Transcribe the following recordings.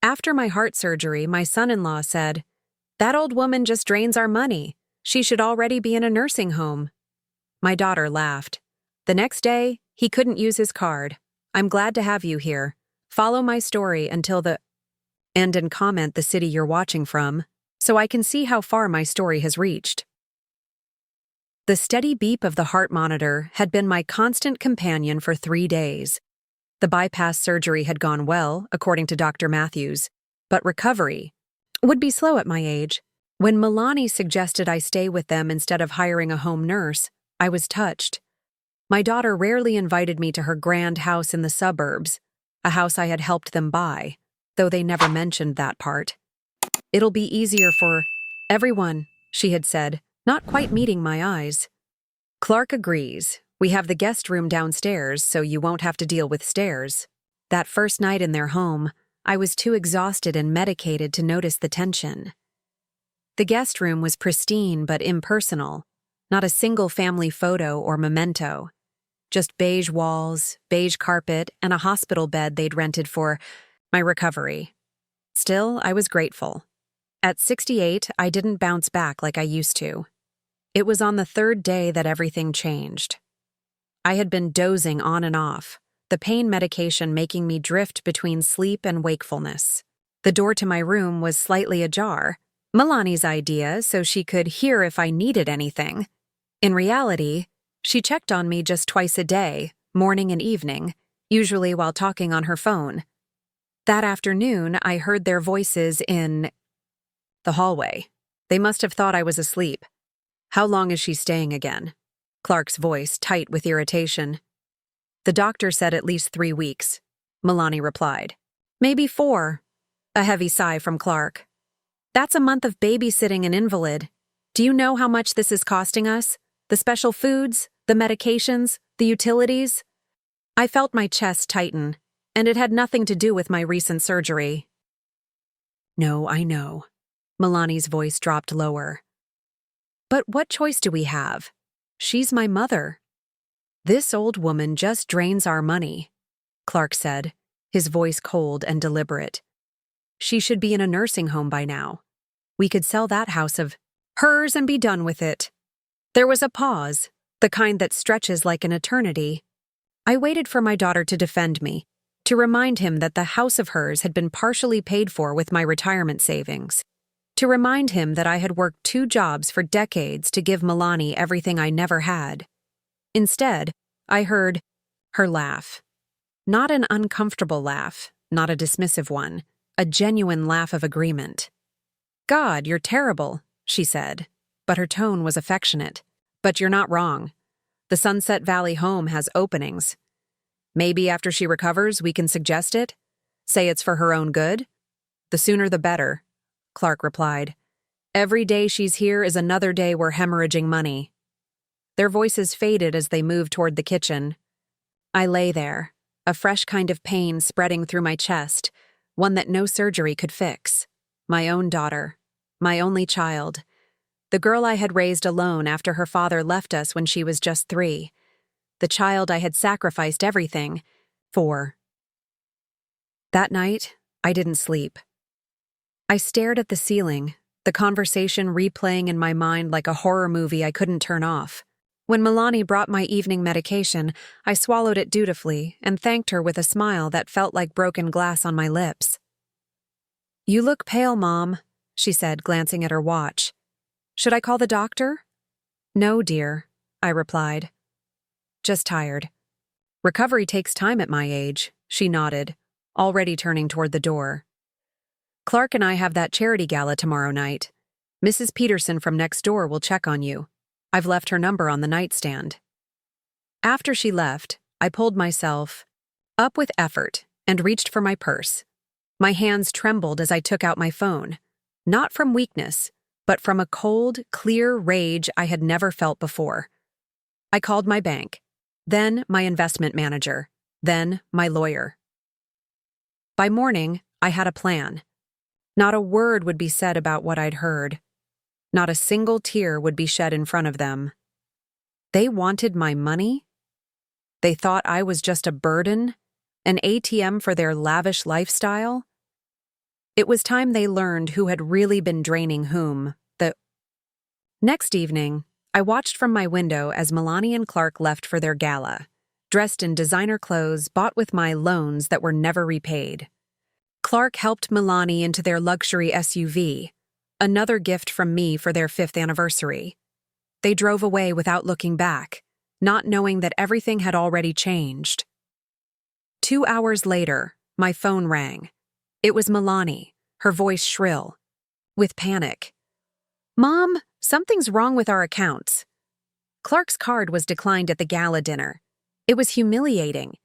After my heart surgery, my son-in-law said, "That old woman just drains our money. She should already be in a nursing home." My daughter laughed. The next day, he couldn't use his card. "I'm glad to have you here. Follow my story until the end and comment the city you're watching from, so I can see how far my story has reached." The steady beep of the heart monitor had been my constant companion for 3 days. The bypass surgery had gone well, according to Dr. Matthews, but recovery would be slow at my age. When Milani suggested I stay with them instead of hiring a home nurse, I was touched. My daughter rarely invited me to her grand house in the suburbs, a house I had helped them buy, though they never mentioned that part. "It'll be easier for everyone," she had said, not quite meeting my eyes. Clark agrees. "We have the guest room downstairs, so you won't have to deal with stairs." That first night in their home, I was too exhausted and medicated to notice the tension. The guest room was pristine but impersonal, not a single family photo or memento. Just beige walls, beige carpet, and a hospital bed they'd rented for my recovery. Still, I was grateful. At 68, I didn't bounce back like I used to. It was on the 3rd day that everything changed. I had been dozing on and off, the pain medication making me drift between sleep and wakefulness. The door to my room was slightly ajar, Milani's idea so she could hear if I needed anything. In reality, she checked on me just twice a day, morning and evening, usually while talking on her phone. That afternoon, I heard their voices in the hallway. They must have thought I was asleep. "How long is she staying again?" Clark's voice tight with irritation. "The doctor said at least 3 weeks," Milani replied. "Maybe 4. A heavy sigh from Clark. "That's a month of babysitting an invalid. Do you know how much this is costing us? The special foods, the medications, the utilities?" I felt my chest tighten, and it had nothing to do with my recent surgery. "No, I know." Milani's voice dropped lower. "But what choice do we have? She's my mother." "This old woman just drains our money," Clark said, his voice cold and deliberate. "She should be in a nursing home by now. We could sell that house of hers and be done with it." There was a pause, the kind that stretches like an eternity. I waited for my daughter to defend me, to remind him that the house of hers had been partially paid for with my retirement savings, to remind him that I had worked 2 jobs for decades to give Milani everything I never had. Instead, I heard her laugh. Not an uncomfortable laugh, not a dismissive one, a genuine laugh of agreement. "God, you're terrible," she said, but her tone was affectionate. "But you're not wrong. The Sunset Valley home has openings. Maybe after she recovers, we can suggest it? Say it's for her own good?" "The sooner the better," Clark replied. "Every day she's here is another day we're hemorrhaging money." Their voices faded as they moved toward the kitchen. I lay there, a fresh kind of pain spreading through my chest, one that no surgery could fix. My own daughter, my only child, the girl I had raised alone after her father left us when she was just 3, the child I had sacrificed everything for. That night, I didn't sleep. I stared at the ceiling, the conversation replaying in my mind like a horror movie I couldn't turn off. When Milani brought my evening medication, I swallowed it dutifully and thanked her with a smile that felt like broken glass on my lips. "You look pale, Mom," she said, glancing at her watch. "Should I call the doctor?" "No, dear," I replied. "Just tired." "Recovery takes time at my age," she nodded, already turning toward the door. "Clark and I have that charity gala tomorrow night. Mrs. Peterson from next door will check on you. I've left her number on the nightstand." After she left, I pulled myself up with effort and reached for my purse. My hands trembled as I took out my phone, not from weakness, but from a cold, clear rage I had never felt before. I called my bank, then my investment manager, then my lawyer. By morning, I had a plan. Not a word would be said about what I'd heard. Not a single tear would be shed in front of them. They wanted my money? They thought I was just a burden, an ATM for their lavish lifestyle? It was time they learned who had really been draining whom. The next evening, I watched from my window as Milani and Clark left for their gala, dressed in designer clothes bought with my loans that were never repaid. Clark helped Milani into their luxury SUV, another gift from me for their 5th anniversary. They drove away without looking back, not knowing that everything had already changed. 2 hours later, my phone rang. It was Milani, her voice shrill, with panic. "Mom, something's wrong with our accounts." Clark's card was declined at the gala dinner. It was humiliating.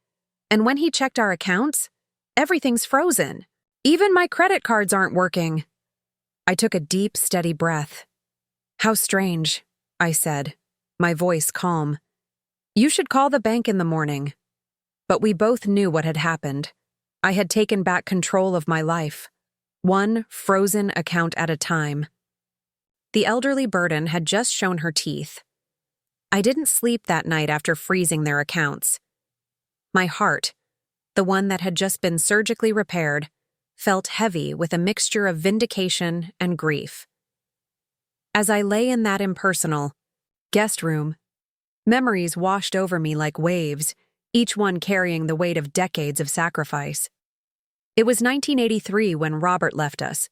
And when he checked our accounts, everything's frozen. Even my credit cards aren't working. I took a deep, steady breath. "How strange," I said, my voice calm. "You should call the bank in the morning." But we both knew what had happened. I had taken back control of my life, one frozen account at a time. The elderly burden had just shown her teeth. I didn't sleep that night after freezing their accounts. My heart, the one that had just been surgically repaired, felt heavy with a mixture of vindication and grief. As I lay in that impersonal guest room, memories washed over me like waves, each one carrying the weight of decades of sacrifice. It was 1983 when Robert left us.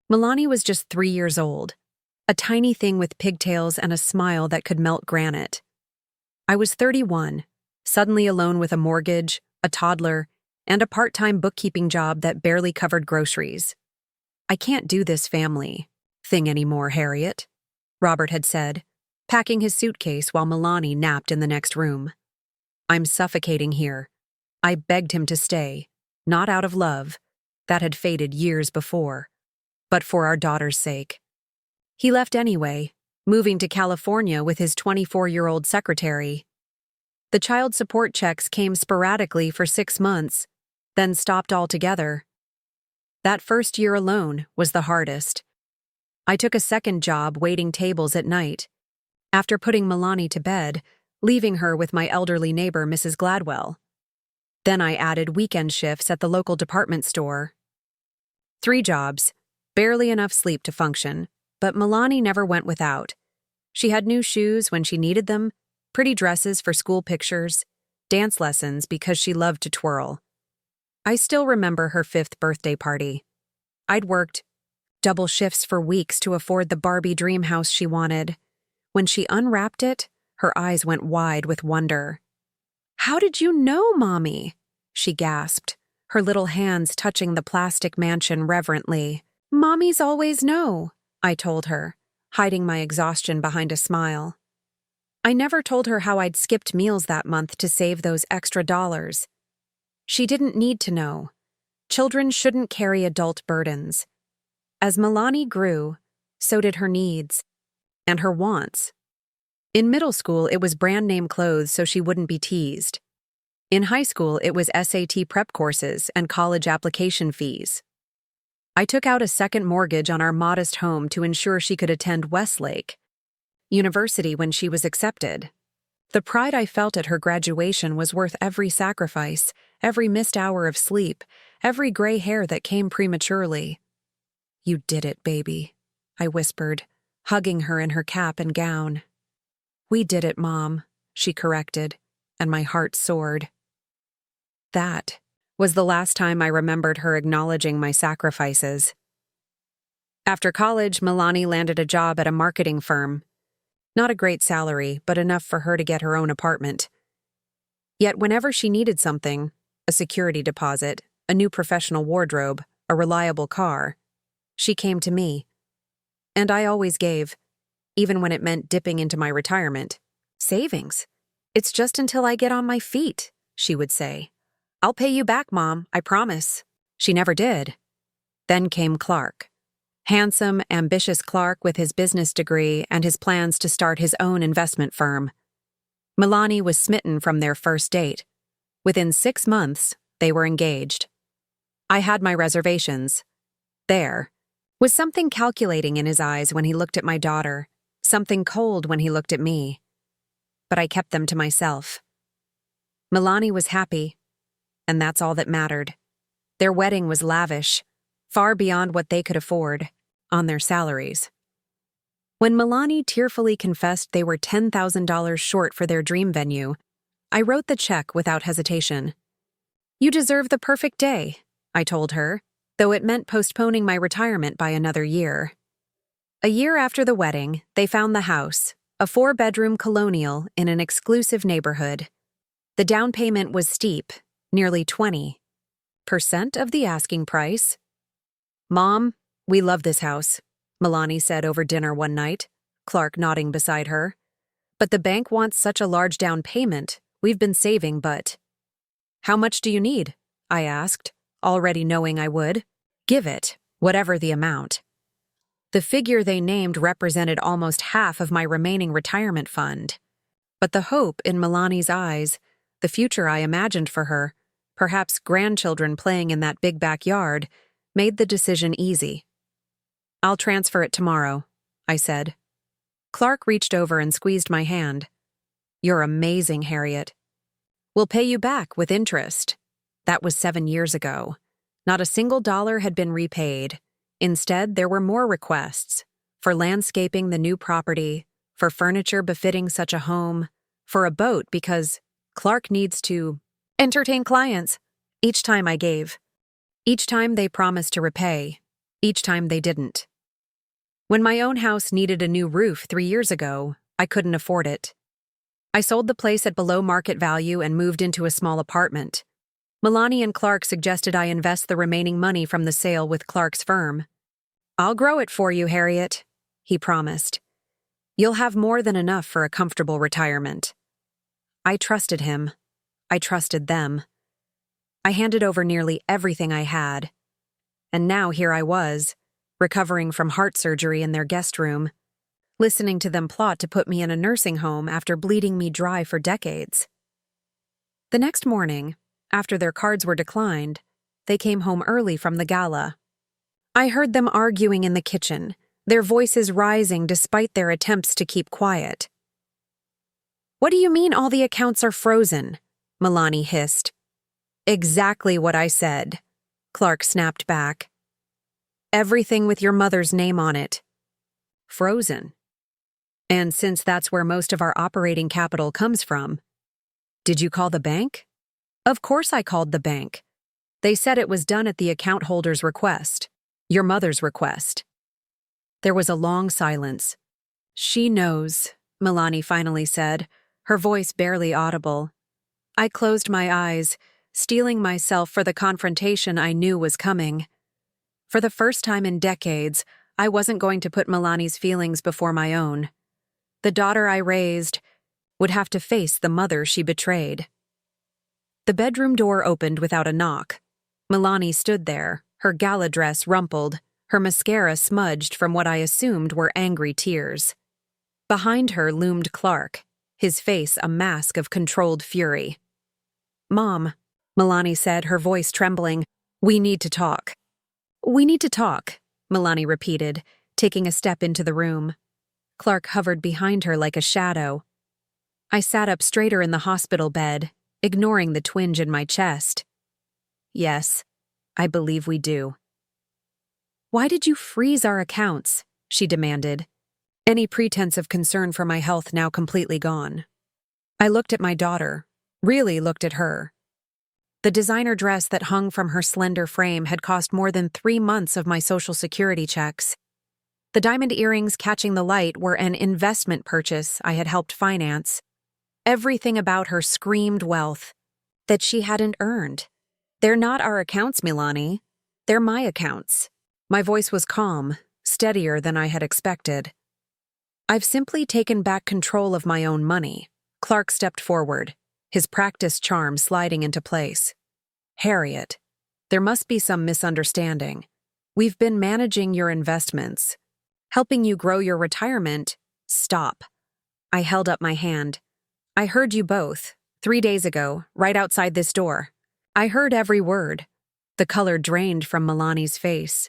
Milani was just 3 years old, a tiny thing with pigtails and a smile that could melt granite. I was 31, suddenly alone with a mortgage, a toddler, and a part-time bookkeeping job that barely covered groceries. "I can't do this family thing anymore, Harriet," Robert had said, packing his suitcase while Milani napped in the next room. "I'm suffocating here." I begged him to stay, not out of love, that had faded years before, but for our daughter's sake. He left anyway, moving to California with his 24-year-old secretary. The child support checks came sporadically for 6 months, then stopped altogether. That first year alone was the hardest. I took a second job waiting tables at night, after putting Milani to bed, leaving her with my elderly neighbor, Mrs. Gladwell. Then I added weekend shifts at the local department store. 3 jobs, barely enough sleep to function, but Milani never went without. She had new shoes when she needed them, pretty dresses for school pictures, dance lessons because she loved to twirl. I still remember her 5th birthday party. I'd worked double shifts for weeks to afford the Barbie dream house she wanted. When she unwrapped it, her eyes went wide with wonder. "How did you know, Mommy?" she gasped, her little hands touching the plastic mansion reverently. "Mommies always know," I told her, hiding my exhaustion behind a smile. I never told her how I'd skipped meals that month to save those extra dollars. She didn't need to know. Children shouldn't carry adult burdens. As Milani grew, so did her needs and her wants. In middle school, it was brand-name clothes so she wouldn't be teased. In high school, it was SAT prep courses and college application fees. I took out a second mortgage on our modest home to ensure she could attend Westlake University when she was accepted. The pride I felt at her graduation was worth every sacrifice, every missed hour of sleep, every gray hair that came prematurely. "You did it, baby," I whispered, hugging her in her cap and gown. "We did it, Mom," she corrected, and my heart soared. That was the last time I remembered her acknowledging my sacrifices. After college, Milani landed a job at a marketing firm. Not a great salary, but enough for her to get her own apartment. Yet whenever she needed something, a security deposit, a new professional wardrobe, a reliable car, she came to me. And I always gave, even when it meant dipping into my retirement. "Savings. It's just until I get on my feet," she would say. "I'll pay you back, Mom, I promise." She never did. Then came Clark. Handsome, ambitious Clark with his business degree and his plans to start his own investment firm. Milani was smitten from their first date. Within 6 months, they were engaged. I had my reservations. There was something calculating in his eyes when he looked at my daughter, something cold when he looked at me. But I kept them to myself. Milani was happy, and that's all that mattered. Their wedding was lavish. far beyond what they could afford on their salaries. When Milani tearfully confessed they were $10,000 short for their dream venue, I wrote the check without hesitation. "You deserve the perfect day," I told her, though it meant postponing my retirement by another year. A year after the wedding, they found the house, a 4-bedroom colonial in an exclusive neighborhood. The down payment was steep, nearly 20% of the asking price. "Mom, we love this house," Milani said over dinner one night, Clark nodding beside her. "But the bank wants such a large down payment. We've been saving, but—" "How much do you need?" I asked, already knowing I would. "Give it, whatever the amount." The figure they named represented almost half of my remaining retirement fund. But the hope in Milani's eyes, the future I imagined for her, perhaps grandchildren playing in that big backyard, made the decision easy. "I'll transfer it tomorrow," I said. Clark reached over and squeezed my hand. "You're amazing, Harriet. We'll pay you back with interest." That was 7 years ago. Not a single dollar had been repaid. Instead, there were more requests for landscaping the new property, for furniture befitting such a home, for a boat because Clark needs to entertain clients. Each time I gave. Each time they promised to repay. Each time they didn't. When my own house needed a new roof 3 years ago, I couldn't afford it. I sold the place at below market value and moved into a small apartment. Milani and Clark suggested I invest the remaining money from the sale with Clark's firm. "I'll grow it for you, Harriet," he promised. "You'll have more than enough for a comfortable retirement." I trusted him. I trusted them. I handed over nearly everything I had. And now here I was, recovering from heart surgery in their guest room, listening to them plot to put me in a nursing home after bleeding me dry for decades. The next morning, after their cards were declined, they came home early from the gala. I heard them arguing in the kitchen, their voices rising despite their attempts to keep quiet. "What do you mean all the accounts are frozen?" Milani hissed. "Exactly what I said," Clark snapped back. "Everything with your mother's name on it. Frozen. And since that's where most of our operating capital comes from, did you call the bank?" "Of course I called the bank. They said it was done at the account holder's request, your mother's request." There was a long silence. "She knows," Milani finally said, her voice barely audible. I closed my eyes, steeling myself for the confrontation I knew was coming. For the first time in decades, I wasn't going to put Milani's feelings before my own. The daughter I raised would have to face the mother she betrayed. The bedroom door opened without a knock. Milani stood there, her gala dress rumpled, her mascara smudged from what I assumed were angry tears. Behind her loomed Clark, his face a mask of controlled fury. "Mom," Milani said, her voice trembling, "we need to talk." "We need to talk," Milani repeated, taking a step into the room. Clark hovered behind her like a shadow. I sat up straighter in the hospital bed, ignoring the twinge in my chest. "Yes, I believe we do." "Why did you freeze our accounts?" she demanded, any pretense of concern for my health now completely gone. I looked at my daughter, really looked at her. The designer dress that hung from her slender frame had cost more than 3 months of my Social Security checks. The diamond earrings catching the light were an investment purchase I had helped finance. Everything about her screamed wealth that she hadn't earned. "They're not our accounts, Milani. They're my accounts." My voice was calm, steadier than I had expected. "I've simply taken back control of my own money." Clark stepped forward, his practiced charm sliding into place. "Harriet, there must be some misunderstanding. We've been managing your investments, helping you grow your retirement." "Stop." I held up my hand. "I heard you both, 3 days ago, right outside this door. I heard every word." The color drained from Milani's face.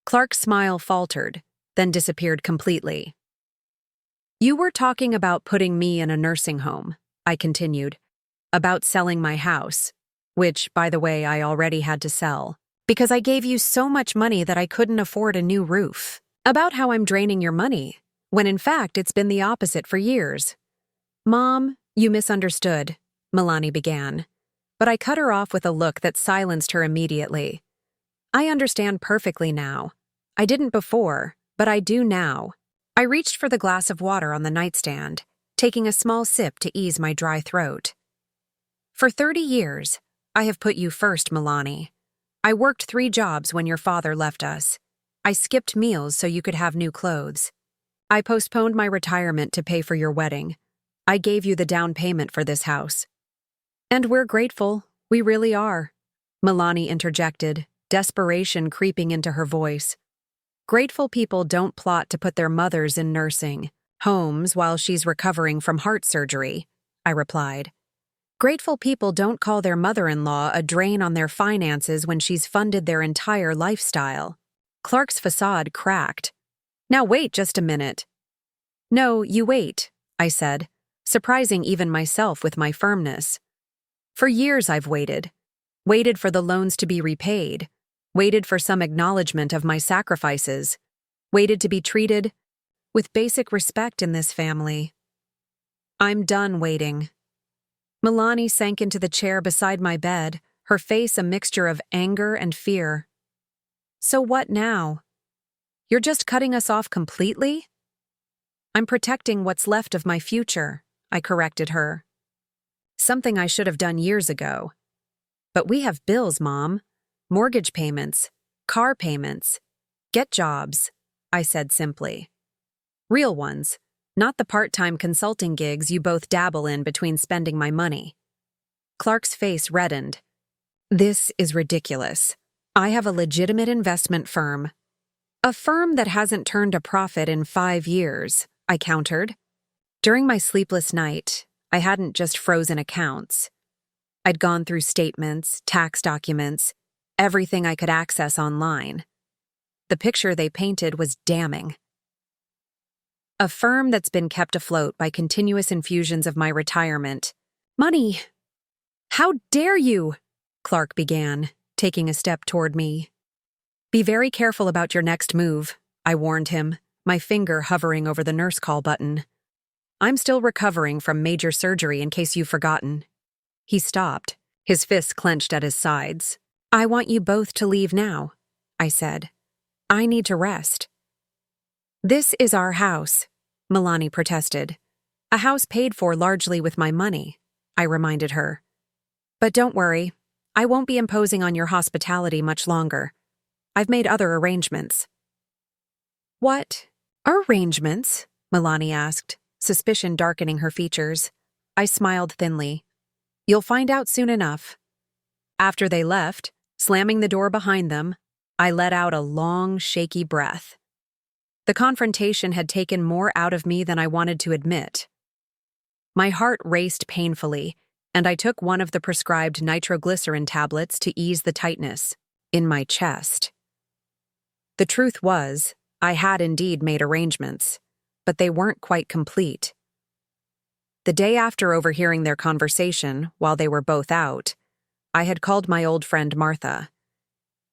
Clark's smile faltered, then disappeared completely. "You were talking about putting me in a nursing home," I continued. "About selling my house, which, by the way, I already had to sell. Because I gave you so much money that I couldn't afford a new roof. About how I'm draining your money, when in fact it's been the opposite for years. Mom, you misunderstood, Milani began. But I cut her off with a look that silenced her immediately. I understand perfectly now. I didn't before, but I do now. I reached for the glass of water on the nightstand, taking a small sip to ease my dry throat. For 30 years, I have put you first, Milani. I worked 3 jobs when your father left us. I skipped meals so you could have new clothes. I postponed my retirement to pay for your wedding. I gave you the down payment for this house. And we're grateful, we really are, Milani interjected, desperation creeping into her voice. Grateful people don't plot to put their mothers in nursing homes while she's recovering from heart surgery, I replied. Grateful people don't call their mother-in-law a drain on their finances when she's funded their entire lifestyle. Clark's facade cracked. Now wait just a minute. No, you wait, I said, surprising even myself with my firmness. For years I've waited. Waited for the loans to be repaid. Waited for some acknowledgement of my sacrifices. Waited to be treated with basic respect in this family. I'm done waiting. Milani sank into the chair beside my bed, her face a mixture of anger and fear. So what now? You're just cutting us off completely? I'm protecting what's left of my future, I corrected her. Something I should have done years ago. But we have bills, Mom. Mortgage payments, car payments. Get jobs, I said simply. Real ones, not the part-time consulting gigs you both dabble in between spending my money. Clark's face reddened. This is ridiculous. I have a legitimate investment firm. A firm that hasn't turned a profit in 5 years, I countered. During my sleepless night, I hadn't just frozen accounts. I'd gone through statements, tax documents, everything I could access online. The picture they painted was damning. A firm that's been kept afloat by continuous infusions of my retirement. Money! How dare you? Clark began, taking a step toward me. Be very careful about your next move, I warned him, my finger hovering over the nurse call button. I'm still recovering from major surgery in case you've forgotten. He stopped, his fists clenched at his sides. I want you both to leave now, I said. I need to rest. This is our house, Milani protested. A house paid for largely with my money, I reminded her. But don't worry, I won't be imposing on your hospitality much longer. I've made other arrangements. What? Arrangements? Milani asked, suspicion darkening her features. I smiled thinly. You'll find out soon enough. After they left, slamming the door behind them, I let out a long, shaky breath. The confrontation had taken more out of me than I wanted to admit. My heart raced painfully, and I took one of the prescribed nitroglycerin tablets to ease the tightness in my chest. The truth was, I had indeed made arrangements, but they weren't quite complete. The day after overhearing their conversation, while they were both out, I had called my old friend Martha.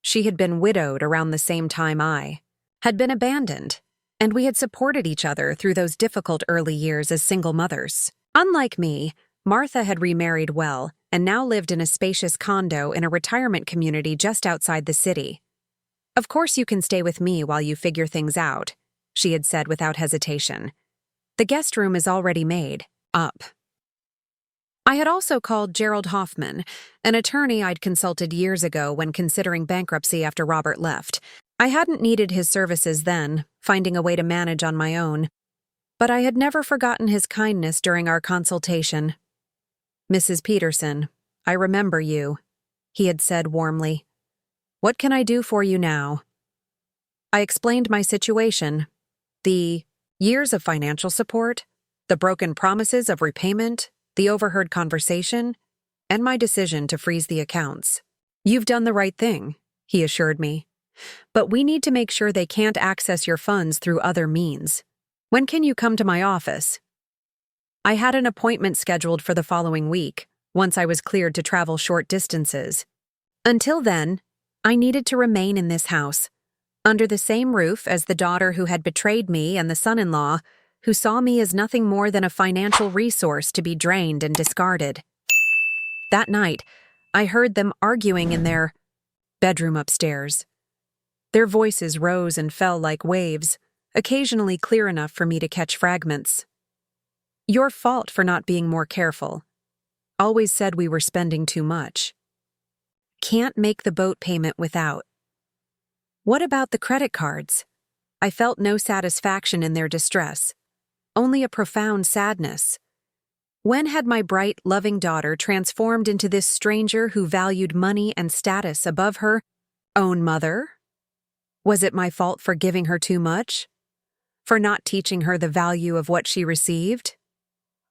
She had been widowed around the same time I had been abandoned, and we had supported each other through those difficult early years as single mothers. Unlike me, Martha had remarried well and now lived in a spacious condo in a retirement community just outside the city. Of course you can stay with me while you figure things out, she had said without hesitation. The guest room is already made, up. I had also called Gerald Hoffman, an attorney I'd consulted years ago when considering bankruptcy after Robert left. I hadn't needed his services then, finding a way to manage on my own. But I had never forgotten his kindness during our consultation. Mrs. Peterson, I remember you, he had said warmly. What can I do for you now? I explained my situation, the years of financial support, the broken promises of repayment, the overheard conversation, and my decision to freeze the accounts. You've done the right thing, he assured me. But we need to make sure they can't access your funds through other means. When can you come to my office? I had an appointment scheduled for the following week, once I was cleared to travel short distances. Until then, I needed to remain in this house, under the same roof as the daughter who had betrayed me and the son-in-law who saw me as nothing more than a financial resource to be drained and discarded. That night, I heard them arguing in their bedroom upstairs. Their voices rose and fell like waves, occasionally clear enough for me to catch fragments. Your fault for not being more careful. Always said we were spending too much. Can't make the boat payment without. What about the credit cards? I felt no satisfaction in their distress, only a profound sadness. When had my bright, loving daughter transformed into this stranger who valued money and status above her own mother? Was it my fault for giving her too much? For not teaching her the value of what she received?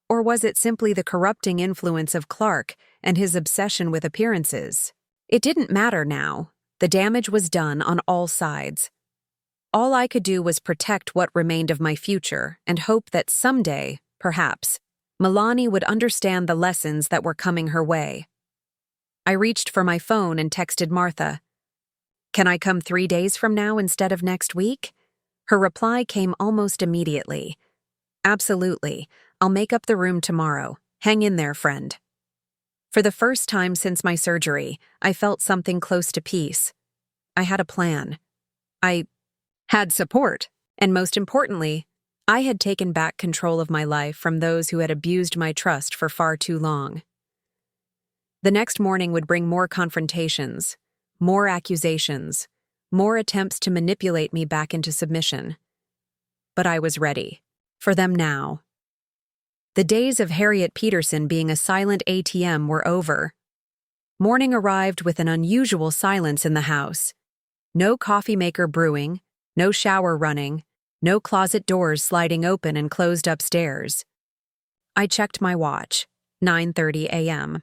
Or was it simply the corrupting influence of Clark and his obsession with appearances? It didn't matter now. The damage was done on all sides. All I could do was protect what remained of my future and hope that someday, perhaps, Milani would understand the lessons that were coming her way. I reached for my phone and texted Martha. Can I come 3 days from now instead of next week? Her reply came almost immediately. Absolutely. I'll make up the room tomorrow. Hang in there, friend. For the first time since my surgery, I felt something close to peace. I had a plan. I had support, and most importantly, I had taken back control of my life from those who had abused my trust for far too long. The next morning would bring more confrontations, more accusations, more attempts to manipulate me back into submission. But I was ready. For them now. The days of Harriet Peterson being a silent ATM were over. Morning arrived with an unusual silence in the house. No coffee maker brewing, no shower running, no closet doors sliding open and closed upstairs. I checked my watch, 9:30 a.m.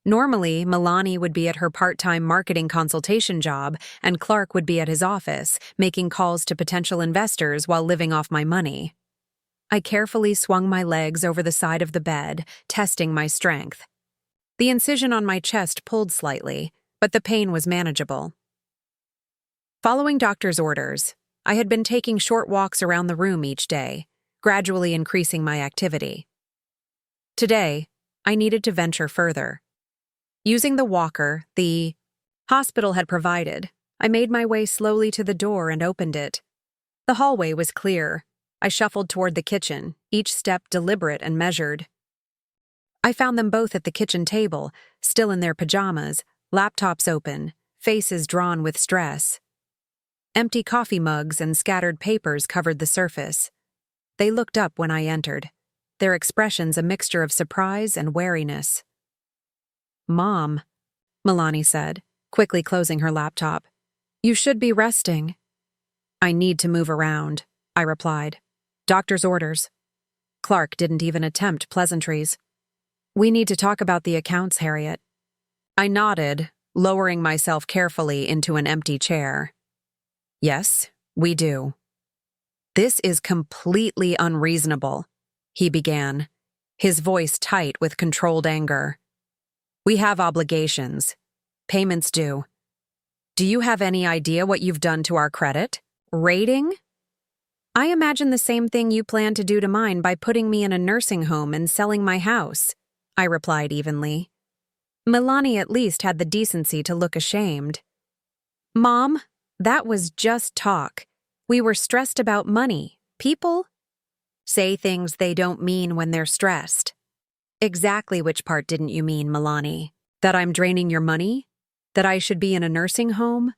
Normally, Milani would be at her part-time marketing consultation job and Clark would be at his office, making calls to potential investors while living off my money. I carefully swung my legs over the side of the bed, testing my strength. The incision on my chest pulled slightly, but the pain was manageable. Following doctor's orders, I had been taking short walks around the room each day, gradually increasing my activity. Today, I needed to venture further. Using the walker the hospital had provided, I made my way slowly to the door and opened it. The hallway was clear. I shuffled toward the kitchen, each step deliberate and measured. I found them both at the kitchen table, still in their pajamas, laptops open, faces drawn with stress. Empty coffee mugs and scattered papers covered the surface. They looked up when I entered, their expressions a mixture of surprise and wariness. "Mom," Milani said, quickly closing her laptop. "You should be resting." "I need to move around," I replied. "Doctor's orders." Clark didn't even attempt pleasantries. "We need to talk about the accounts, Harriet." I nodded, lowering myself carefully into an empty chair. "Yes, we do." "This is completely unreasonable," he began, his voice tight with controlled anger. "We have obligations. Payments due. Do you have any idea what you've done to our credit rating? I imagine the same thing you plan to do to mine by putting me in a nursing home and selling my house," I replied evenly. Milani at least had the decency to look ashamed. "Mom, that was just talk. We were stressed about money. People say things they don't mean when they're stressed." "Exactly which part didn't you mean, Milani? That I'm draining your money? That I should be in a nursing home?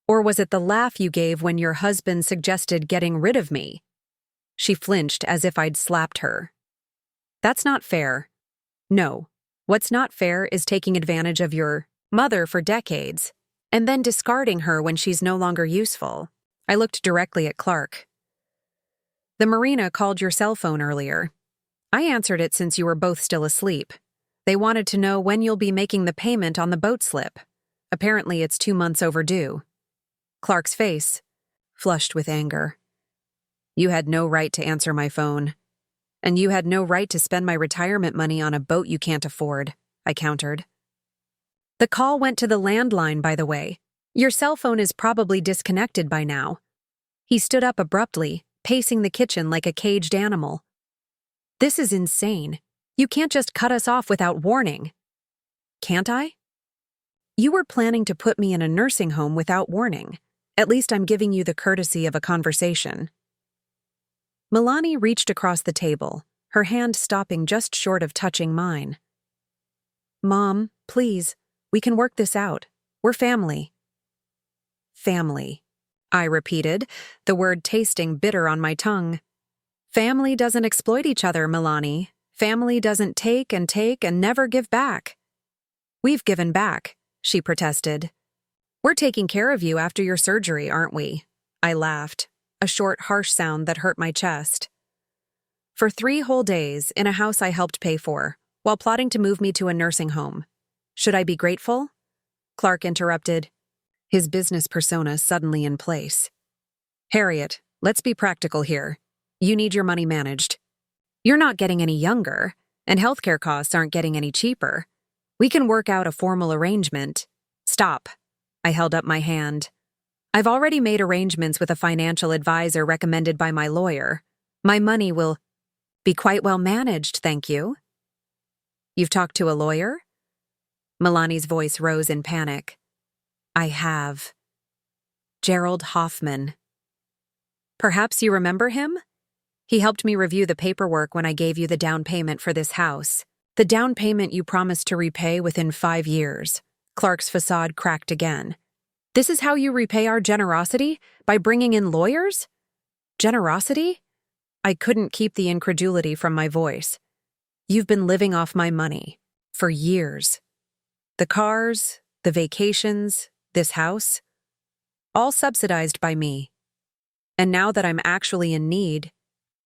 Or was it the laugh you gave when your husband suggested getting rid of me?" She flinched as if I'd slapped her. "That's not fair. No, what's not fair is taking advantage of your mother for decades and then discarding her when she's no longer useful." I looked directly at Clark. "The marina called your cell phone earlier. I answered it since you were both still asleep. They wanted to know when you'll be making the payment on the boat slip. Apparently it's 2 months overdue." Clark's face flushed with anger. "You had no right to answer my phone. And you had no right to spend my retirement money on a boat you can't afford," I countered. "The call went to the landline, by the way. Your cell phone is probably disconnected by now. He stood up abruptly, pacing the kitchen like a caged animal. This is insane. You can't just cut us off without warning. Can't I? You were planning to put me in a nursing home without warning. At least I'm giving you the courtesy of a conversation. Milani reached across the table, her hand stopping just short of touching mine. Mom, please, we can work this out. We're family. Family, I repeated, the word tasting bitter on my tongue. Family doesn't exploit each other, Milani. Family doesn't take and never give back. We've given back, she protested. We're taking care of you after your surgery, aren't we? I laughed, a short, harsh sound that hurt my chest. For 3 whole days, in a house I helped pay for, while plotting to move me to a nursing home. Should I be grateful? Clark interrupted, his business persona suddenly in place. Harriet, let's be practical here. You need your money managed. You're not getting any younger, and healthcare costs aren't getting any cheaper. We can work out a formal arrangement. Stop. I held up my hand. I've already made arrangements with a financial advisor recommended by my lawyer. My money will be quite well managed, thank you. You've talked to a lawyer? Milani's voice rose in panic. I have. Gerald Hoffman. Perhaps you remember him? He helped me review the paperwork when I gave you the down payment for this house. The down payment you promised to repay within 5 years. Clark's facade cracked again. This is how you repay our generosity? By bringing in lawyers? Generosity? I couldn't keep the incredulity from my voice. You've been living off my money. For years. The cars, the vacations, this house. All subsidized by me. And now that I'm actually in need,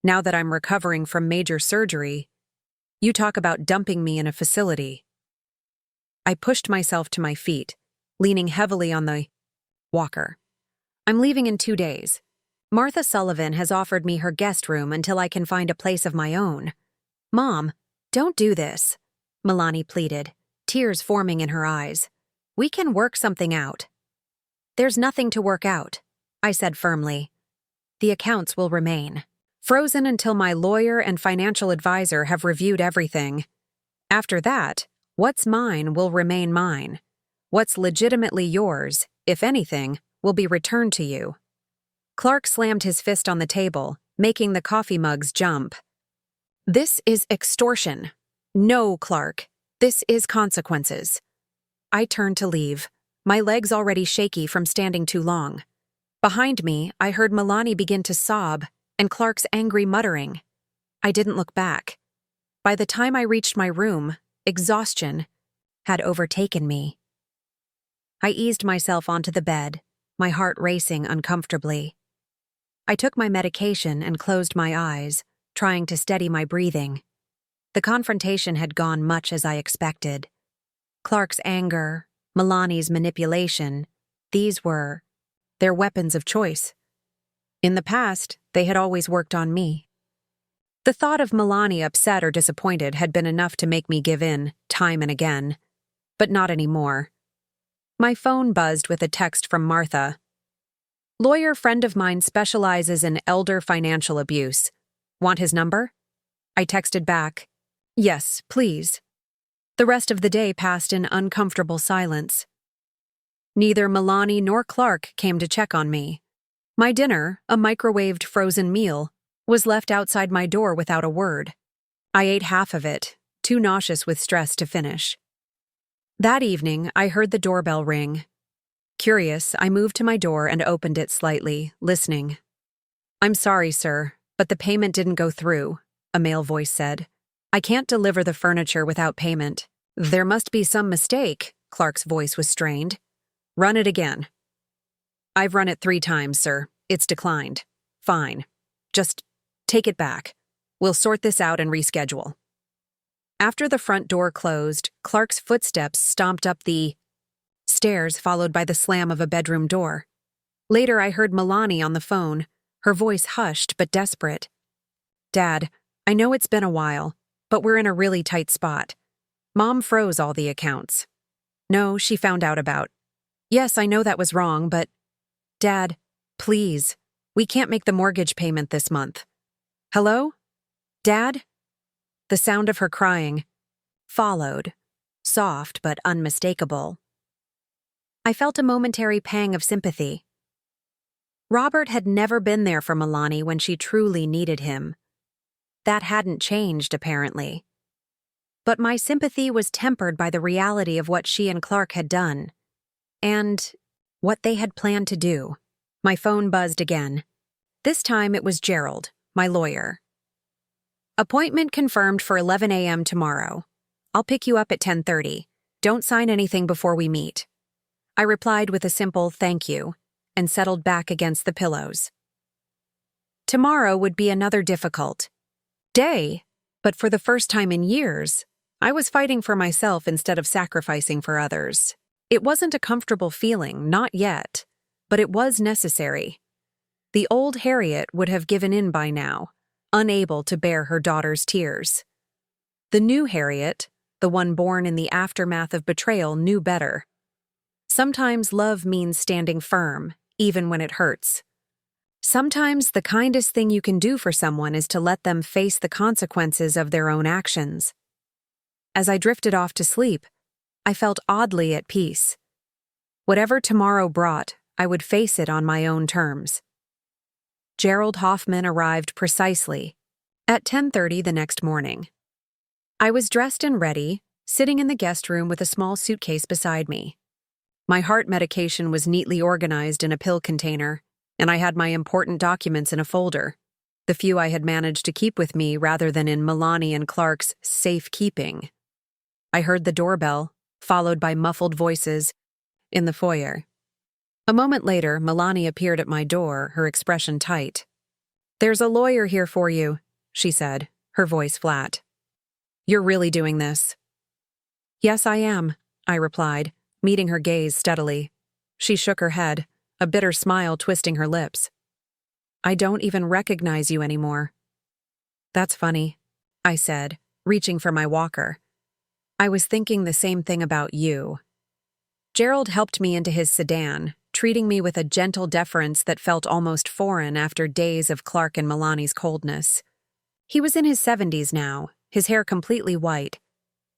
now that I'm recovering from major surgery, you talk about dumping me in a facility. I pushed myself to my feet, leaning heavily on the walker. I'm leaving in 2 days. Martha Sullivan has offered me her guest room until I can find a place of my own. Mom, don't do this, Milani pleaded, tears forming in her eyes. We can work something out. There's nothing to work out, I said firmly. The accounts will remain. Frozen until my lawyer and financial advisor have reviewed everything. After that, what's mine will remain mine. What's legitimately yours, if anything, will be returned to you. Clark slammed his fist on the table, making the coffee mugs jump. This is extortion. No, Clark. This is consequences. I turned to leave, my legs already shaky from standing too long. Behind me, I heard Milani begin to sob, and Clark's angry muttering. I didn't look back. By the time I reached my room, exhaustion had overtaken me. I eased myself onto the bed, my heart racing uncomfortably. I took my medication and closed my eyes, trying to steady my breathing. The confrontation had gone much as I expected. Clark's anger, Milani's manipulation, these were their weapons of choice. In the past, they had always worked on me. The thought of Milani upset or disappointed had been enough to make me give in, time and again. But not anymore. My phone buzzed with a text from Martha. Lawyer friend of mine specializes in elder financial abuse. Want his number? I texted back. Yes, please. The rest of the day passed in uncomfortable silence. Neither Milani nor Clark came to check on me. My dinner, a microwaved frozen meal, was left outside my door without a word. I ate half of it, too nauseous with stress to finish. That evening, I heard the doorbell ring. Curious, I moved to my door and opened it slightly, listening. I'm sorry, sir, but the payment didn't go through, a male voice said. I can't deliver the furniture without payment. There must be some mistake, Clark's voice was strained. Run it again. I've run it 3 times, sir. It's declined. Fine. Just take it back. We'll sort this out and reschedule. After the front door closed, Clark's footsteps stomped up the stairs, followed by the slam of a bedroom door. Later, I heard Milani on the phone, her voice hushed but desperate. Dad, I know it's been a while, but we're in a really tight spot. Mom froze all the accounts. No, she found out about Yes, I know that was wrong, but Dad, please, we can't make the mortgage payment this month. Hello? Dad? The sound of her crying followed, soft but unmistakable. I felt a momentary pang of sympathy. Robert had never been there for Milani when she truly needed him. That hadn't changed, apparently. But my sympathy was tempered by the reality of what she and Clark had done, and what they had planned to do. My phone buzzed again. This time it was Gerald, my lawyer. Appointment confirmed for 11 a.m. tomorrow. I'll pick you up at 10:30. Don't sign anything before we meet. I replied with a simple thank you and settled back against the pillows. Tomorrow would be another difficult day, but for the first time in years, I was fighting for myself instead of sacrificing for others. It wasn't a comfortable feeling, not yet, but it was necessary. The old Harriet would have given in by now, unable to bear her daughter's tears. The new Harriet, the one born in the aftermath of betrayal, knew better. Sometimes love means standing firm, even when it hurts. Sometimes the kindest thing you can do for someone is to let them face the consequences of their own actions. As I drifted off to sleep, I felt oddly at peace. Whatever tomorrow brought, I would face it on my own terms. Gerald Hoffman arrived precisely at 10:30 the next morning. I was dressed and ready, sitting in the guest room with a small suitcase beside me. My heart medication was neatly organized in a pill container, and I had my important documents in a folder, the few I had managed to keep with me rather than in Milani and Clark's safekeeping. I heard the doorbell, followed by muffled voices in the foyer. A moment later, Milani appeared at my door, her expression tight. "There's a lawyer here for you," she said, her voice flat. "You're really doing this?" "Yes, I am," I replied, meeting her gaze steadily. She shook her head, a bitter smile twisting her lips. "I don't even recognize you anymore." "That's funny," I said, reaching for my walker. "I was thinking the same thing about you." Gerald helped me into his sedan, treating me with a gentle deference that felt almost foreign after days of Clark and Milani's coldness. He was in his 70s now, his hair completely white,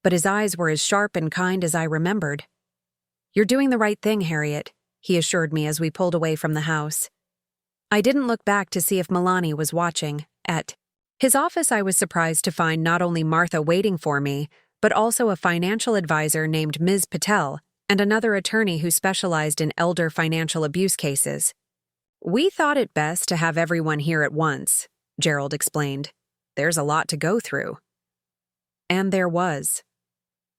but his eyes were as sharp and kind as I remembered. "You're doing the right thing, Harriet," he assured me as we pulled away from the house. I didn't look back to see if Milani was watching. At his office, I was surprised to find not only Martha waiting for me, but also a financial advisor named Ms. Patel and another attorney who specialized in elder financial abuse cases. "We thought it best to have everyone here at once," Gerald explained. "There's a lot to go through." And there was.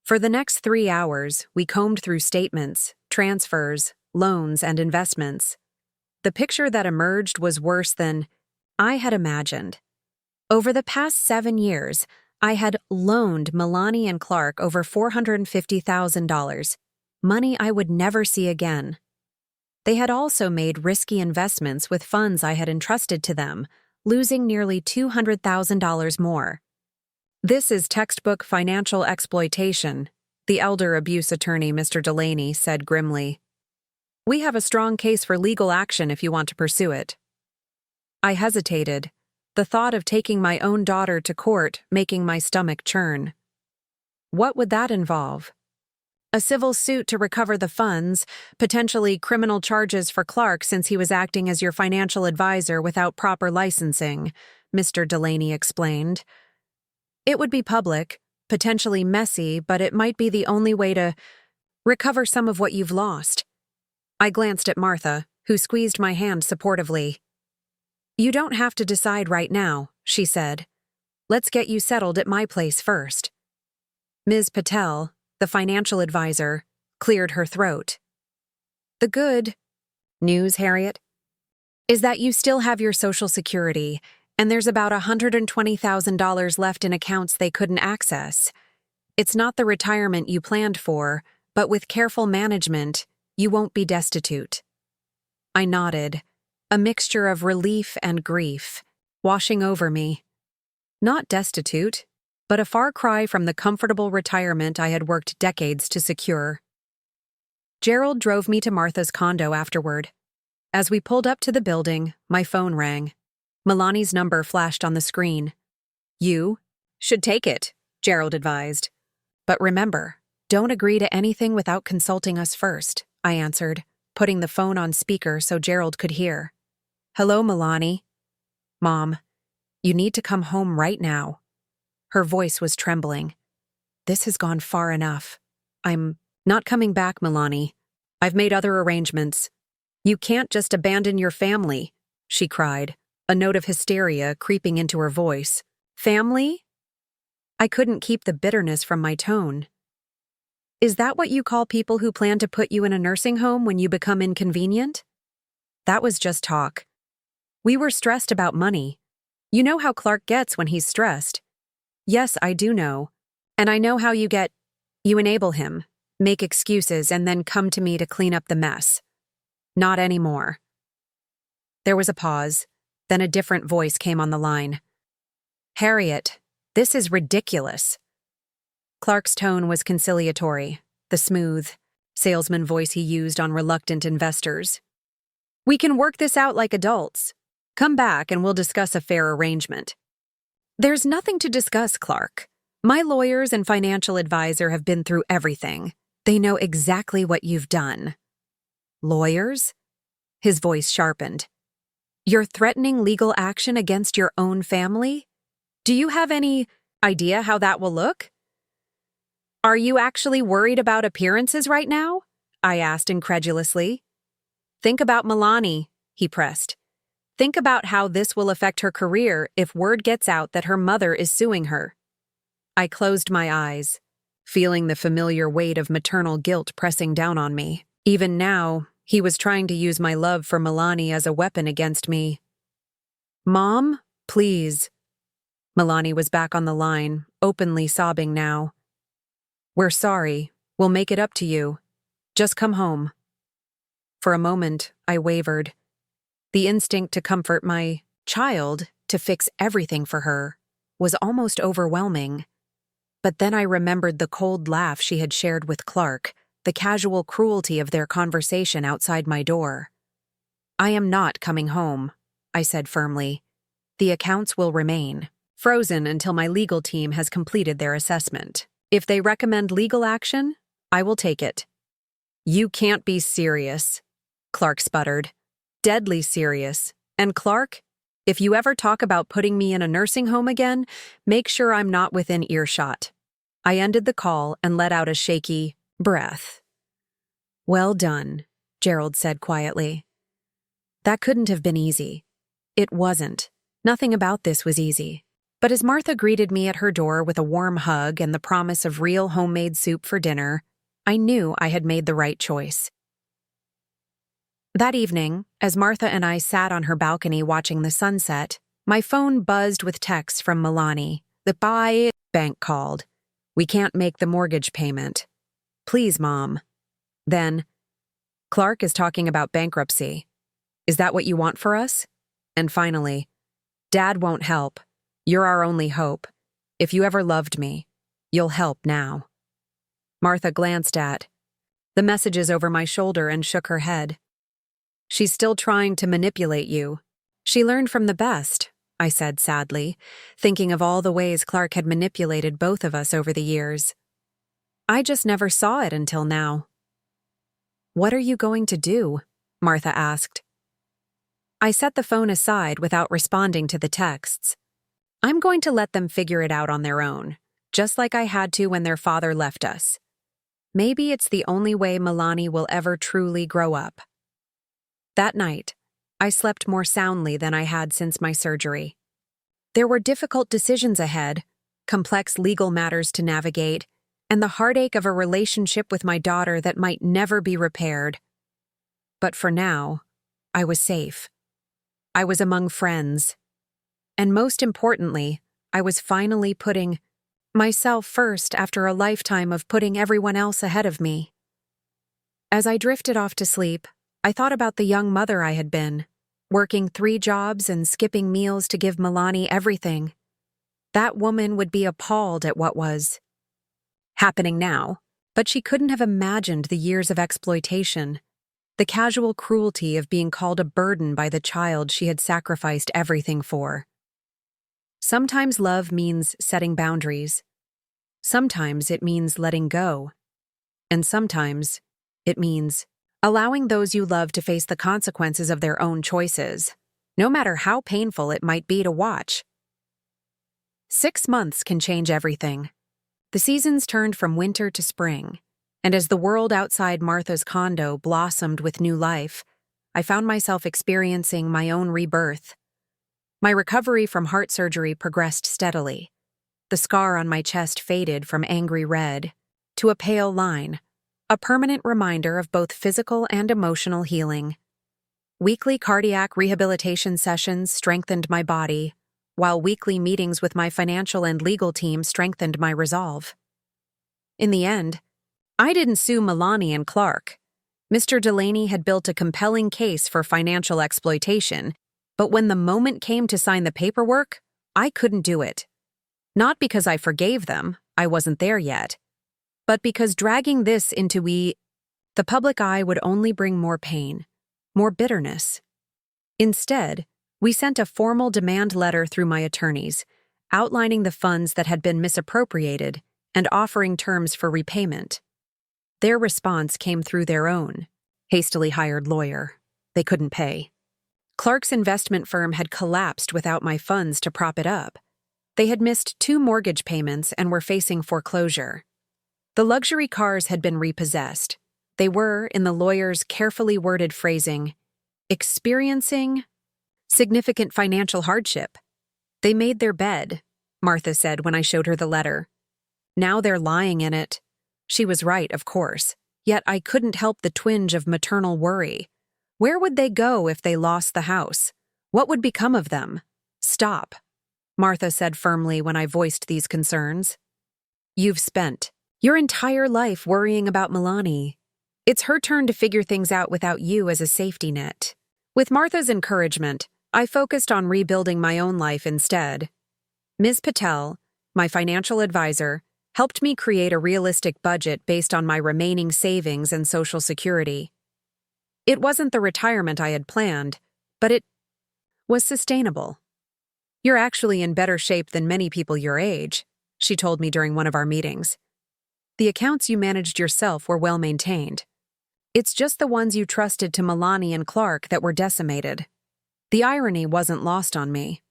For the next 3 hours, we combed through statements, transfers, loans, and investments. The picture that emerged was worse than I had imagined. Over the past 7 years, I had loaned Milani and Clark over $450,000, money I would never see again. They had also made risky investments with funds I had entrusted to them, losing nearly $200,000 more. "This is textbook financial exploitation," the elder abuse attorney, Mr. Delaney, said grimly. "We have a strong case for legal action if you want to pursue it." I hesitated, the thought of taking my own daughter to court making my stomach churn. What would that involve? A civil suit to recover the funds, potentially criminal charges for Clark since he was acting as your financial advisor without proper licensing, Mr. Delaney explained. "It would be public, potentially messy, but it might be the only way to recover some of what you've lost." I glanced at Martha, who squeezed my hand supportively. "You don't have to decide right now," she said. "Let's get you settled at my place first." Ms. Patel, the financial advisor, cleared her throat. "The good news, Harriet, is that you still have your Social Security, and there's about $120,000 left in accounts they couldn't access. It's not the retirement you planned for, but with careful management, you won't be destitute." I nodded, a mixture of relief and grief washing over me. Not destitute, but a far cry from the comfortable retirement I had worked decades to secure. Gerald drove me to Martha's condo afterward. As we pulled up to the building, my phone rang. Milani's number flashed on the screen. "You should take it," Gerald advised. "But remember, don't agree to anything without consulting us first," I answered, putting the phone on speaker so Gerald could hear. "Hello, Milani." "Mom, you need to come home right now." Her voice was trembling. "This has gone far enough. I'm not coming back, Milani. I've made other arrangements." "You can't just abandon your family," she cried, a note of hysteria creeping into her voice. "Family?" I couldn't keep the bitterness from my tone. "Is that what you call people who plan to put you in a nursing home when you become inconvenient?" That was just talk. We were stressed about money. You know how Clark gets when he's stressed. Yes, I do know. And I know how you get. You enable him, make excuses, and then come to me to clean up the mess. Not anymore. There was a pause, then a different voice came on the line. "Harriet, this is ridiculous." Clark's tone was conciliatory, the smooth, salesman voice he used on reluctant investors. "We can work this out like adults. Come back and we'll discuss a fair arrangement." "There's nothing to discuss, Clark. My lawyers and financial advisor have been through everything. They know exactly what you've done." "Lawyers?" His voice sharpened. "You're threatening legal action against your own family? Do you have any idea how that will look?" "Are you actually worried about appearances right now?" I asked incredulously. "Think about Milani," he pressed. "Think about how this will affect her career if word gets out that her mother is suing her." I closed my eyes, feeling the familiar weight of maternal guilt pressing down on me. Even now, he was trying to use my love for Milani as a weapon against me. "Mom, please." Milani was back on the line, openly sobbing now. "We're sorry. We'll make it up to you. Just come home." For a moment, I wavered. The instinct to comfort my child, to fix everything for her, was almost overwhelming. But then I remembered the cold laugh she had shared with Clark, the casual cruelty of their conversation outside my door. "I am not coming home," I said firmly. "The accounts will remain frozen until my legal team has completed their assessment. If they recommend legal action, I will take it." "You can't be serious," Clark sputtered. "Deadly serious. And Clark, if you ever talk about putting me in a nursing home again, make sure I'm not within earshot." I ended the call and let out a shaky breath. "Well done," Gerald said quietly. "That couldn't have been easy." It wasn't. Nothing about this was easy. But as Martha greeted me at her door with a warm hug and the promise of real homemade soup for dinner, I knew I had made the right choice. That evening, as Martha and I sat on her balcony watching the sunset, my phone buzzed with texts from Milani. The bank called. "We can't make the mortgage payment. Please, Mom." Then, "Clark is talking about bankruptcy. Is that what you want for us?" And finally, "Dad won't help. You're our only hope. If you ever loved me, you'll help now." Martha glanced at the messages over my shoulder and shook her head. "She's still trying to manipulate you. She learned from the best," I said sadly, thinking of all the ways Clark had manipulated both of us over the years. I just never saw it until now. "What are you going to do?" Martha asked. I set the phone aside without responding to the texts. "I'm going to let them figure it out on their own, just like I had to when their father left us. Maybe it's the only way Milani will ever truly grow up." That night, I slept more soundly than I had since my surgery. There were difficult decisions ahead, complex legal matters to navigate, and the heartache of a relationship with my daughter that might never be repaired. But for now, I was safe. I was among friends. And most importantly, I was finally putting myself first after a lifetime of putting everyone else ahead of me. As I drifted off to sleep, I thought about the young mother I had been, working 3 jobs and skipping meals to give Milani everything. That woman would be appalled at what was happening now. But she couldn't have imagined the years of exploitation, the casual cruelty of being called a burden by the child she had sacrificed everything for. Sometimes love means setting boundaries. Sometimes it means letting go. And sometimes it means allowing those you love to face the consequences of their own choices, no matter how painful it might be to watch. 6 months can change everything. The seasons turned from winter to spring, and as the world outside Martha's condo blossomed with new life, I found myself experiencing my own rebirth. My recovery from heart surgery progressed steadily. The scar on my chest faded from angry red to a pale line, a permanent reminder of both physical and emotional healing. Weekly cardiac rehabilitation sessions strengthened my body, while weekly meetings with my financial and legal team strengthened my resolve. In the end, I didn't sue Milani and Clark. Mr. Delaney had built a compelling case for financial exploitation, but when the moment came to sign the paperwork, I couldn't do it. Not because I forgave them, I wasn't there yet, but because dragging this into the public eye would only bring more pain, more bitterness. Instead, we sent a formal demand letter through my attorneys, outlining the funds that had been misappropriated and offering terms for repayment. Their response came through their own hastily hired lawyer. They couldn't pay. Clark's investment firm had collapsed without my funds to prop it up. They had missed 2 mortgage payments and were facing foreclosure. The luxury cars had been repossessed. They were, in the lawyer's carefully worded phrasing, experiencing significant financial hardship. They made their bed, Martha said when I showed her the letter. Now they're lying in it. She was right, of course, yet I couldn't help the twinge of maternal worry. Where would they go if they lost the house? What would become of them? Stop, Martha said firmly when I voiced these concerns. You've spent your entire life worrying about Milani. It's her turn to figure things out without you as a safety net. With Martha's encouragement, I focused on rebuilding my own life instead. Ms. Patel, my financial advisor, helped me create a realistic budget based on my remaining savings and Social Security. It wasn't the retirement I had planned, but it was sustainable. You're actually in better shape than many people your age, she told me during one of our meetings. The accounts you managed yourself were well maintained. It's just the ones you trusted to Milani and Clark that were decimated. The irony wasn't lost on me.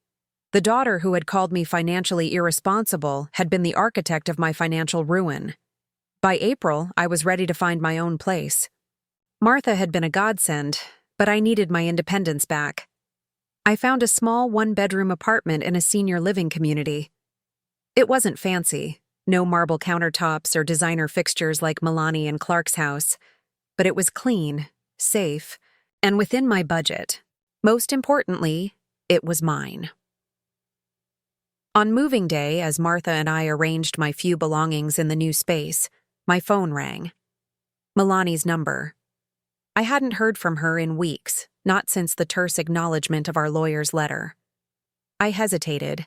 The daughter who had called me financially irresponsible had been the architect of my financial ruin. By April, I was ready to find my own place. Martha had been a godsend, but I needed my independence back. I found a small 1-bedroom apartment in a senior living community. It wasn't fancy, no marble countertops or designer fixtures like Milani and Clark's house, but it was clean, safe, and within my budget. Most importantly, it was mine. On moving day, as Martha and I arranged my few belongings in the new space, my phone rang. Milani's number. I hadn't heard from her in weeks, not since the terse acknowledgement of our lawyer's letter. I hesitated,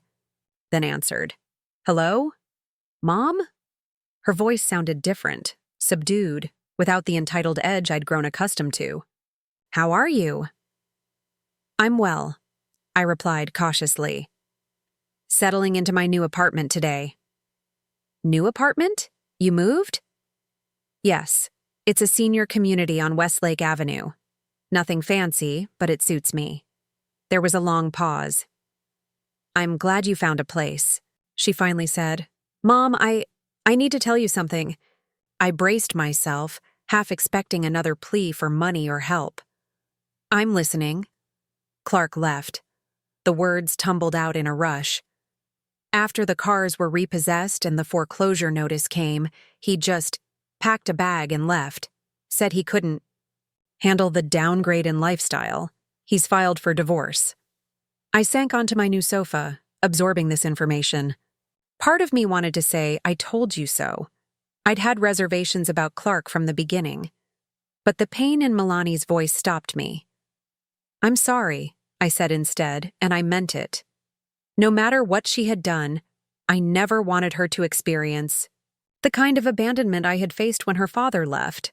then answered. Hello? Mom? Her voice sounded different, subdued, without the entitled edge I'd grown accustomed to. How are you? I'm well, I replied cautiously. Settling into my new apartment today. New apartment? You moved? Yes, it's a senior community on Westlake Avenue. Nothing fancy, but it suits me. There was a long pause. I'm glad you found a place, she finally said. Mom, I need to tell you something. I braced myself, half expecting another plea for money or help. I'm listening. Clark left. The words tumbled out in a rush. After the cars were repossessed and the foreclosure notice came, he just packed a bag and left. Said he couldn't handle the downgrade in lifestyle. He's filed for divorce. I sank onto my new sofa, absorbing this information. Part of me wanted to say, I told you so. I'd had reservations about Clark from the beginning. But the pain in Milani's voice stopped me. I'm sorry, I said instead, and I meant it. No matter what she had done, I never wanted her to experience The kind of abandonment I had faced when her father left.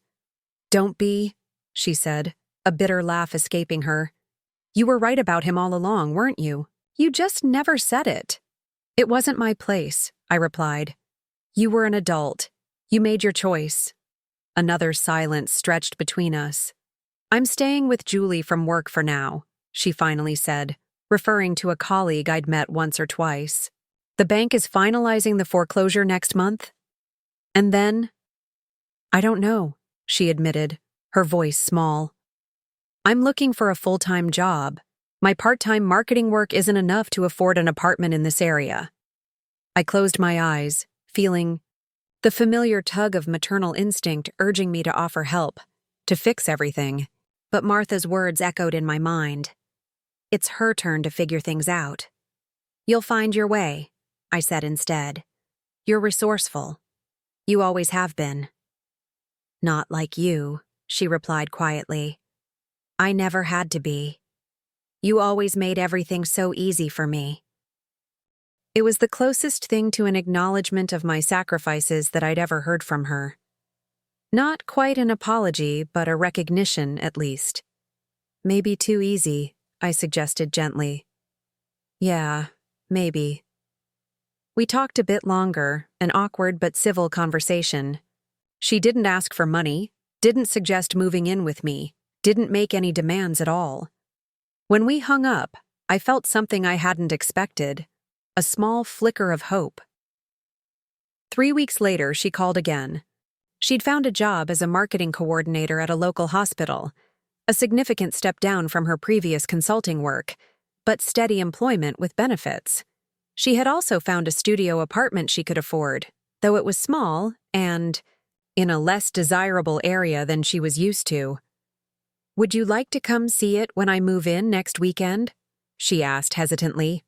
"Don't be," she said, a bitter laugh escaping her. "You were right about him all along, weren't you? You just never said it." "It wasn't my place," I replied. "You were an adult. You made your choice." Another silence stretched between us. "I'm staying with Julie from work for now," she finally said, referring to a colleague I'd met once or twice. "The bank is finalizing the foreclosure next month." And then, "I don't know," she admitted, her voice small. "I'm looking for a full-time job. My part-time marketing work isn't enough to afford an apartment in this area." I closed my eyes, feeling the familiar tug of maternal instinct urging me to offer help, to fix everything. But Martha's words echoed in my mind. "It's her turn to figure things out." "You'll find your way," I said instead. "You're resourceful. You always have been." "Not like you," she replied quietly. "I never had to be. You always made everything so easy for me." It was the closest thing to an acknowledgement of my sacrifices that I'd ever heard from her. Not quite an apology, but a recognition, at least. "Maybe too easy," I suggested gently. "Yeah, maybe." We talked a bit longer, an awkward but civil conversation. She didn't ask for money, didn't suggest moving in with me, didn't make any demands at all. When we hung up, I felt something I hadn't expected, a small flicker of hope. 3 weeks later, she called again. She'd found a job as a marketing coordinator at a local hospital, a significant step down from her previous consulting work, but steady employment with benefits. She had also found a studio apartment she could afford, though it was small and in a less desirable area than she was used to. "Would you like to come see it when I move in next weekend?" she asked hesitantly.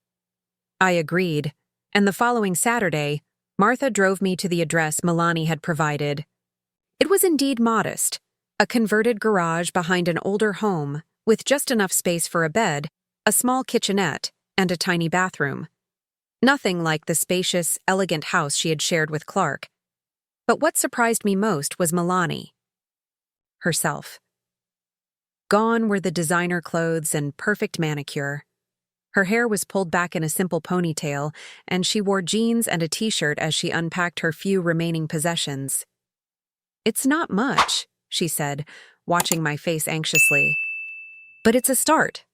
I agreed, and the following Saturday, Martha drove me to the address Milani had provided. It was indeed modest, a converted garage behind an older home with just enough space for a bed, a small kitchenette, and a tiny bathroom. Nothing like the spacious, elegant house she had shared with Clark. But what surprised me most was Milani herself. Gone were the designer clothes and perfect manicure. Her hair was pulled back in a simple ponytail, and she wore jeans and a t-shirt as she unpacked her few remaining possessions. "It's not much," she said, watching my face anxiously. "But it's a start."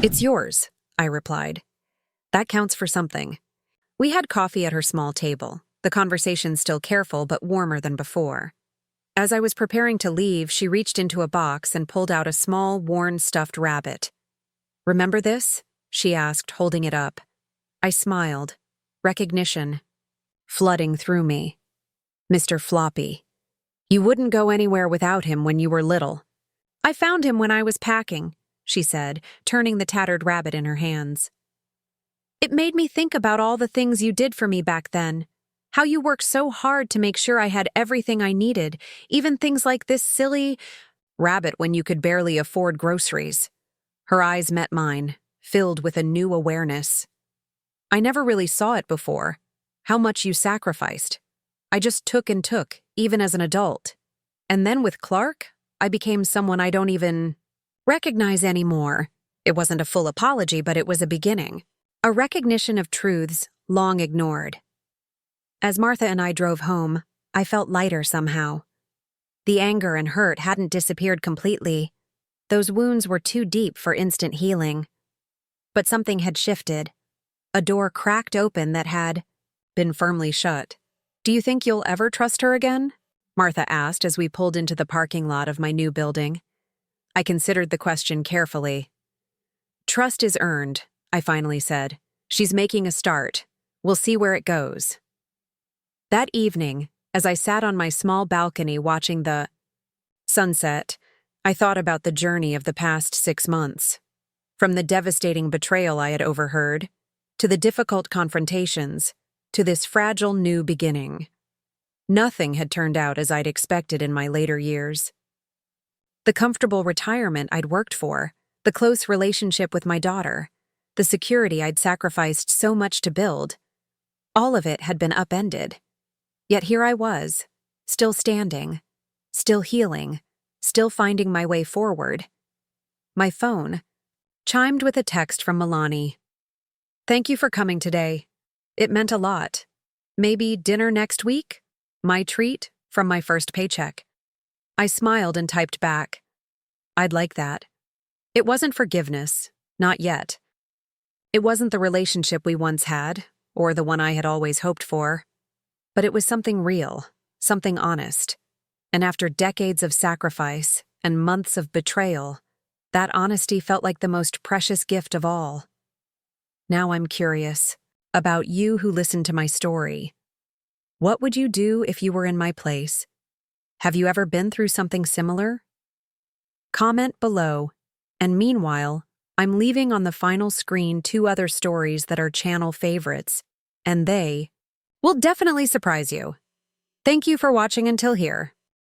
"It's yours," I replied. "That counts for something." We had coffee at her small table, the conversation still careful but warmer than before. As I was preparing to leave, she reached into a box and pulled out a small, worn stuffed rabbit. "Remember this?" she asked, holding it up. I smiled. Recognition flooding through me. "Mr. Floppy. You wouldn't go anywhere without him when you were little." "I found him when I was packing," she said, turning the tattered rabbit in her hands. "It made me think about all the things you did for me back then. How you worked so hard to make sure I had everything I needed, even things like this silly rabbit when you could barely afford groceries." Her eyes met mine, filled with a new awareness. "I never really saw it before. How much you sacrificed. I just took and took, even as an adult. And then with Clark, I became someone I don't even recognize anymore." It wasn't a full apology, but it was a beginning. A recognition of truths long ignored. As Martha and I drove home, I felt lighter somehow. The anger and hurt hadn't disappeared completely. Those wounds were too deep for instant healing. But something had shifted. A door cracked open that had been firmly shut. "Do you think you'll ever trust her again?" Martha asked as we pulled into the parking lot of my new building. I considered the question carefully. "Trust is earned," I finally said. "She's making a start. We'll see where it goes." That evening, as I sat on my small balcony watching the sunset, I thought about the journey of the past 6 months. From the devastating betrayal I had overheard, to the difficult confrontations, to this fragile new beginning. Nothing had turned out as I'd expected in my later years. The comfortable retirement I'd worked for, the close relationship with my daughter, the security I'd sacrificed so much to build, all of it had been upended. Yet here I was, still standing, still healing, still finding my way forward. My phone chimed with a text from Milani. "Thank you for coming today. It meant a lot. Maybe dinner next week? My treat from my first paycheck." I smiled and typed back, "I'd like that." It wasn't forgiveness, not yet. It wasn't the relationship we once had, or the one I had always hoped for. But it was something real, something honest. And after decades of sacrifice and months of betrayal, that honesty felt like the most precious gift of all. Now I'm curious about you who listened to my story. What would you do if you were in my place? Have you ever been through something similar? Comment below. And meanwhile, I'm leaving on the final screen 2 other stories that are channel favorites, and they will definitely surprise you. Thank you for watching until here.